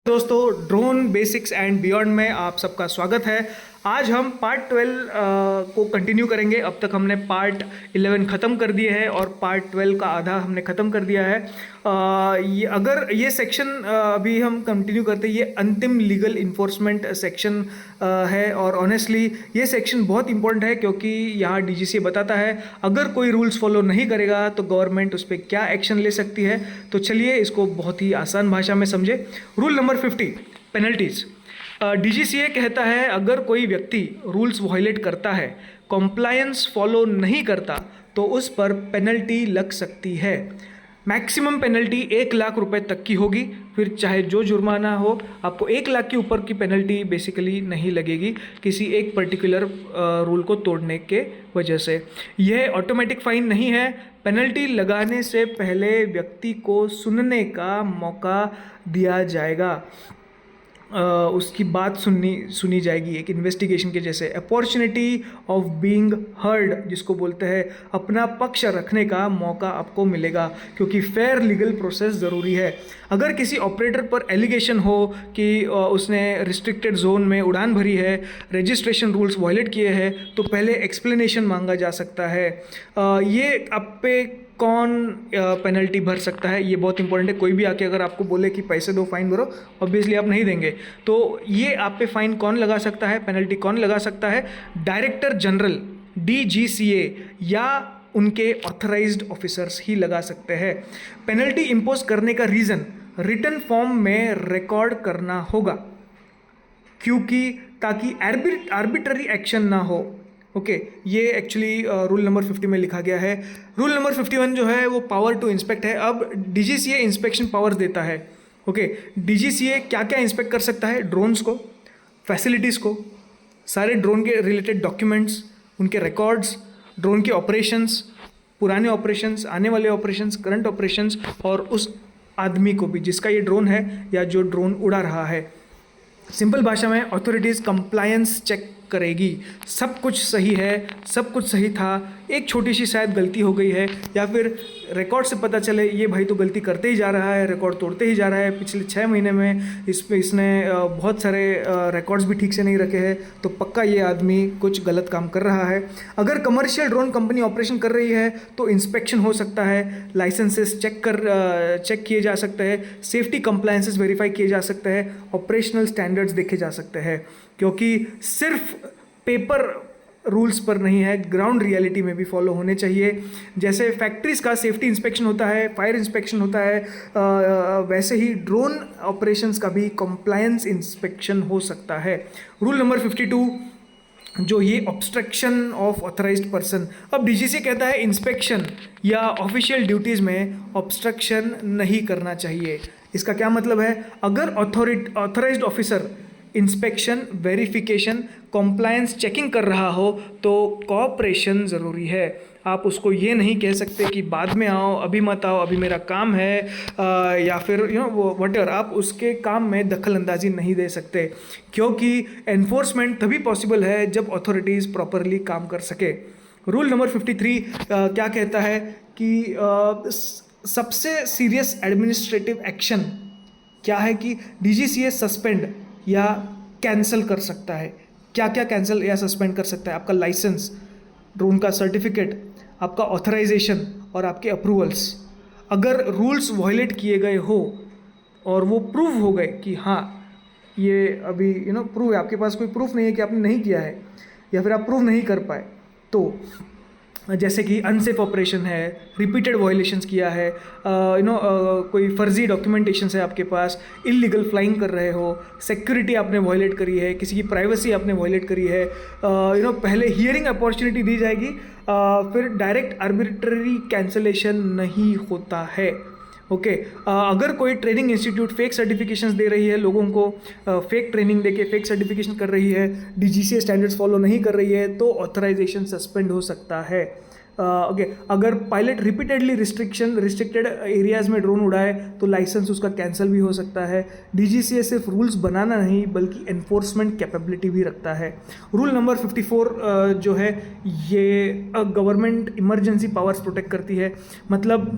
दोस्तों, drone basics and beyond में आप सबका स्वागत है। आज हम पार्ट 12 को कंटिन्यू करेंगे। अब तक हमने पार्ट 11 ख़त्म कर दिए है और पार्ट 12 का आधा हमने ख़त्म कर दिया है। अगर ये सेक्शन अभी हम कंटिन्यू करते हैं, ये अंतिम लीगल इन्फोर्समेंट सेक्शन है और ऑनेस्टली ये सेक्शन बहुत इंपॉर्टेंट है क्योंकि यहाँ डीजीसीए बताता है अगर कोई रूल्स फॉलो नहीं करेगा तो गवर्नमेंट उस पर क्या एक्शन ले सकती है। तो चलिए इसको बहुत ही आसान भाषा में समझे। Rule number 50, penalties. डीजीसीए कहता है अगर कोई व्यक्ति रूल्स वायलेट करता है, कॉम्प्लायंस फॉलो नहीं करता, तो उस पर पेनल्टी लग सकती है। मैक्सिमम पेनल्टी 1,00,000 रुपए तक की होगी। फिर चाहे जो जुर्माना हो, आपको 1,00,000 के ऊपर की पेनल्टी बेसिकली नहीं लगेगी किसी एक पर्टिकुलर रूल को तोड़ने के वजह से। यह ऑटोमेटिक फ़ाइन नहीं है। पेनल्टी लगाने से पहले व्यक्ति को सुनने का मौका दिया जाएगा, उसकी बात सुनी जाएगी, एक इन्वेस्टिगेशन के जैसे। अपॉर्चुनिटी ऑफ बीइंग हर्ड, जिसको बोलते हैं अपना पक्ष रखने का मौका आपको मिलेगा, क्योंकि फेयर लीगल प्रोसेस ज़रूरी है। अगर किसी ऑपरेटर पर एलिगेशन हो कि उसने रिस्ट्रिक्टेड जोन में उड़ान भरी है, रजिस्ट्रेशन रूल्स वायलेट किए हैं, तो पहले एक्सप्लेनेशन मांगा जा सकता है। ये आप पे कौन पेनल्टी भर सकता है, ये बहुत इंपॉर्टेंट है। कोई भी आके अगर आपको बोले कि पैसे दो, फाइन भरो, ऑब्वियसली आप नहीं देंगे। तो ये आप पे फाइन कौन लगा सकता है, पेनल्टी कौन लगा सकता है? डायरेक्टर जनरल, डीजीसीए या उनके ऑथराइज्ड ऑफिसर्स ही लगा सकते हैं। पेनल्टी इम्पोज करने का रीज़न रिटन फॉर्म में रिकॉर्ड करना होगा, क्योंकि ताकि आर्बिट्ररी एक्शन ना हो। ओके, ये एक्चुअली रूल नंबर 50 में लिखा गया है। रूल नंबर 51 जो है वो पावर टू इंस्पेक्ट है। अब डीजीसीए इंस्पेक्शन पावर देता है। ओके, डीजीसीए क्या क्या इंस्पेक्ट कर सकता है? ड्रोन्स को, फैसिलिटीज़ को, सारे ड्रोन के रिलेटेड डॉक्यूमेंट्स, उनके रिकॉर्ड्स, ड्रोन के ऑपरेशंस, पुराने ऑपरेशंस, आने वाले ऑपरेशंस, करंट ऑपरेशंस, और उस आदमी को भी जिसका ये ड्रोन है या जो ड्रोन उड़ा रहा है। सिंपल भाषा में ऑथोरिटीज़ कंप्लायंस चेक करेगी, सब कुछ सही है, सब कुछ सही था, एक छोटी सी शायद गलती हो गई है, या फिर रिकॉर्ड से पता चले ये भाई तो गलती करते ही जा रहा है, रिकॉर्ड तोड़ते ही जा रहा है, पिछले 6 महीने में इसने बहुत सारे रिकॉर्ड्स भी ठीक से नहीं रखे हैं, तो पक्का ये आदमी कुछ गलत काम कर रहा है। अगर कमर्शियल ड्रोन कंपनी ऑपरेशन कर रही है तो इंस्पेक्शन हो सकता है, लाइसेंसेस चेक किए जा सकते हैं, सेफ्टी कंप्लायंसेस वेरीफाई किए जा सकते हैं, ऑपरेशनल स्टैंडर्ड्स देखे जा सकते हैं, क्योंकि सिर्फ पेपर रूल्स पर नहीं है, ग्राउंड रियलिटी में भी फॉलो होने चाहिए। जैसे फैक्ट्रीज़ का सेफ्टी इंस्पेक्शन होता है, फायर इंस्पेक्शन होता है, वैसे ही ड्रोन ऑपरेशंस का भी कंप्लायंस इंस्पेक्शन हो सकता है। रूल नंबर 52 जो ये ऑब्स्ट्रक्शन ऑफ ऑथराइज्ड पर्सन। अब डीजीसी कहता है इंस्पेक्शन या ऑफिशियल ड्यूटीज़ में ऑब्स्ट्रक्शन नहीं करना चाहिए। इसका क्या मतलब है? अगर authorised officer inspection, verification, compliance checking कर रहा हो तो कोऑपरेशन ज़रूरी है। आप उसको ये नहीं कह सकते कि बाद में आओ, अभी मत आओ, अभी मेरा काम है, या फिर व्हाटएवर, आप उसके काम में दखल अंदाजी नहीं दे सकते, क्योंकि एनफोर्समेंट तभी पॉसिबल है जब अथॉरिटीज़ प्रॉपरली काम कर सके। रूल नंबर 53 क्या कहता है कि सबसे सीरियस एडमिनिस्ट्रेटिव एक्शन क्या है कि डीजीसीए सस्पेंड या कैंसिल कर सकता है। क्या क्या कैंसिल या सस्पेंड कर सकता है? आपका लाइसेंस, ड्रोन का सर्टिफिकेट, आपका ऑथराइजेशन और आपके अप्रूवल्स। अगर रूल्स वायलेट किए गए हो और वो प्रूव हो गए कि हाँ ये अभी प्रूव है, आपके पास कोई प्रूफ नहीं है कि आपने नहीं किया है, या फिर आप प्रूव नहीं कर पाए, तो जैसे कि अनसेफ ऑपरेशन है, रिपीटेड वायलेशंस किया है, कोई फर्जी डॉक्यूमेंटेशन है आपके पास, इलीगल फ्लाइंग कर रहे हो, सिक्योरिटी आपने वायलेट करी है, किसी की प्राइवेसी आपने वायलेट करी है, पहले हियरिंग अपॉर्चुनिटी दी जाएगी, फिर डायरेक्ट आर्बिट्ररी कैंसलेशन नहीं होता है। ओके, अगर कोई ट्रेनिंग इंस्टीट्यूट फेक सर्टिफिकेशंस दे रही है, लोगों को फेक ट्रेनिंग देके फेक सर्टिफिकेशन कर रही है, डीजीसीए स्टैंडर्ड्स फॉलो नहीं कर रही है, तो ऑथराइजेशन सस्पेंड हो सकता है। ओके, अगर पायलट रिपीटेडली रिस्ट्रिक्टेड एरियाज़ में ड्रोन उड़ाए तो लाइसेंस उसका कैंसिल भी हो सकता है। डीजीसीए सिर्फ रूल्स बनाना नहीं बल्कि एनफोर्समेंट कैपेबिलिटी भी रखता है। रूल नंबर 54 जो है ये गवर्नमेंट इमरजेंसी पावर्स प्रोटेक्ट करती है। मतलब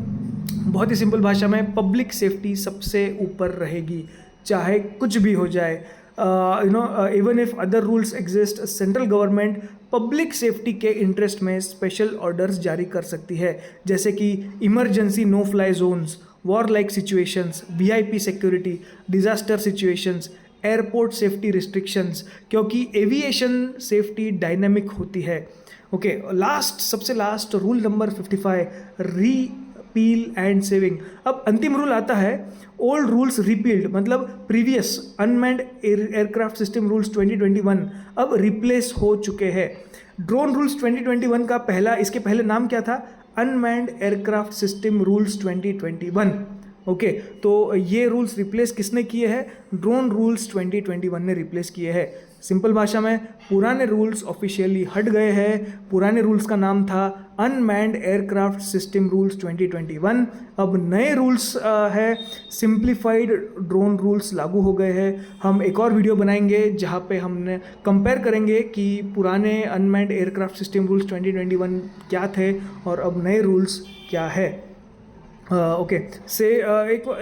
बहुत ही सिंपल भाषा में पब्लिक सेफ्टी सबसे ऊपर रहेगी, चाहे कुछ भी हो जाए, even if other rules exist, central government public safety के इंटरेस्ट में स्पेशल ऑर्डर्स जारी कर सकती है, जैसे कि emergency no fly zones, war like situations, VIP security, disaster situations, airport safety restrictions, क्योंकि एविएशन सेफ्टी डायनामिक होती है। ओके, सबसे last rule number 55, repeal and saving. अब अंतिम रूल आता है, ओल्ड रूल्स रिपील्ड, मतलब previous unmanned aircraft system rules 2021 अब रिप्लेस हो चुके हैं। ड्रोन रूल्स 2021 का इसके पहले नाम क्या था? Unmanned aircraft system rules 2021। Okay, तो ये रूल्स रिप्लेस किसने किए हैं? ड्रोन रूल्स 2021 ने रिप्लेस किए हैं। सिंपल भाषा में, पुराने रूल्स ऑफिशियली हट गए हैं। पुराने रूल्स का नाम था अनमैन्ड एयरक्राफ्ट सिस्टम रूल्स 2021। अब नए रूल्स है सिंप्लीफाइड ड्रोन रूल्स लागू हो गए हैं। हम एक और वीडियो बनाएंगे जहाँ पे हमने कंपेयर करेंगे कि पुराने अनमैन्ड एयरक्राफ्ट सिस्टम रूल्स 2021 क्या थे और अब नए रूल्स क्या है।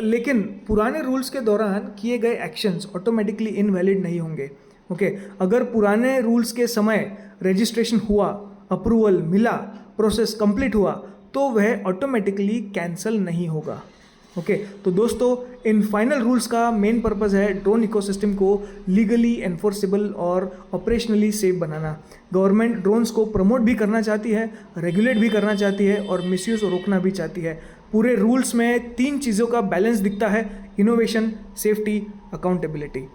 लेकिन पुराने रूल्स के दौरान किए गए एक्शंस ऑटोमेटिकली इनवैलिड नहीं होंगे। अगर पुराने रूल्स के समय रजिस्ट्रेशन हुआ, अप्रूवल मिला, प्रोसेस कंप्लीट हुआ, तो वह ऑटोमेटिकली कैंसिल नहीं होगा। तो दोस्तों, इन फाइनल रूल्स का मेन पर्पस है ड्रोन इकोसिस्टम को लीगली एनफोर्सेबल और ऑपरेशनली सेफ बनाना। गवर्नमेंट ड्रोन्स को प्रमोट भी करना चाहती है, रेगुलेट भी करना चाहती है और मिसयूज रोकना भी चाहती है। पूरे रूल्स में 3 चीज़ों का बैलेंस दिखता है: innovation, safety, accountability.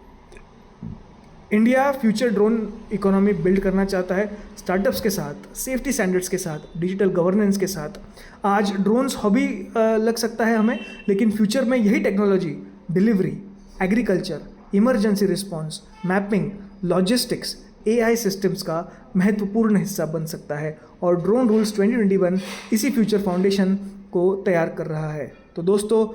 India future drone economy build करना चाहता है, स्टार्टअप्स के साथ, सेफ्टी स्टैंडर्ड्स के साथ, डिजिटल गवर्नेंस के साथ। आज ड्रोन्स हॉबी लग सकता है हमें, लेकिन फ्यूचर में यही technology delivery, agriculture, emergency response, mapping, logistics, AI systems का महत्वपूर्ण हिस्सा बन सकता है। और ड्रोन रूल्स 2021 इसी फ्यूचर फाउंडेशन को तैयार कर रहा है। तो दोस्तों,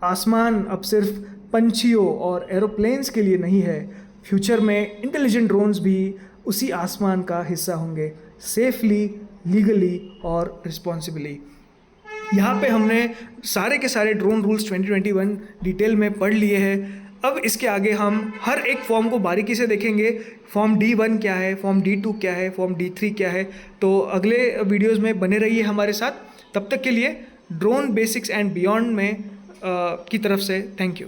आसमान अब सिर्फ पंछियों और एरोप्लेन्स के लिए नहीं है। फ्यूचर में इंटेलिजेंट ड्रोन्स भी उसी आसमान का हिस्सा होंगे, सेफली, लीगली और रिस्पॉन्सिबली। यहाँ पे हमने सारे के सारे ड्रोन रूल्स 2021 डिटेल में पढ़ लिए हैं। अब इसके आगे हम हर एक फॉर्म को बारीकी से देखेंगे। फॉर्म D1 क्या है, फॉर्म D2 क्या है, फॉर्म D3 क्या है। तो अगले वीडियोज़ में बने रहिए हमारे साथ। तब तक के लिए ड्रोन बेसिक्स एंड बियॉन्ड में की तरफ से थैंक यू।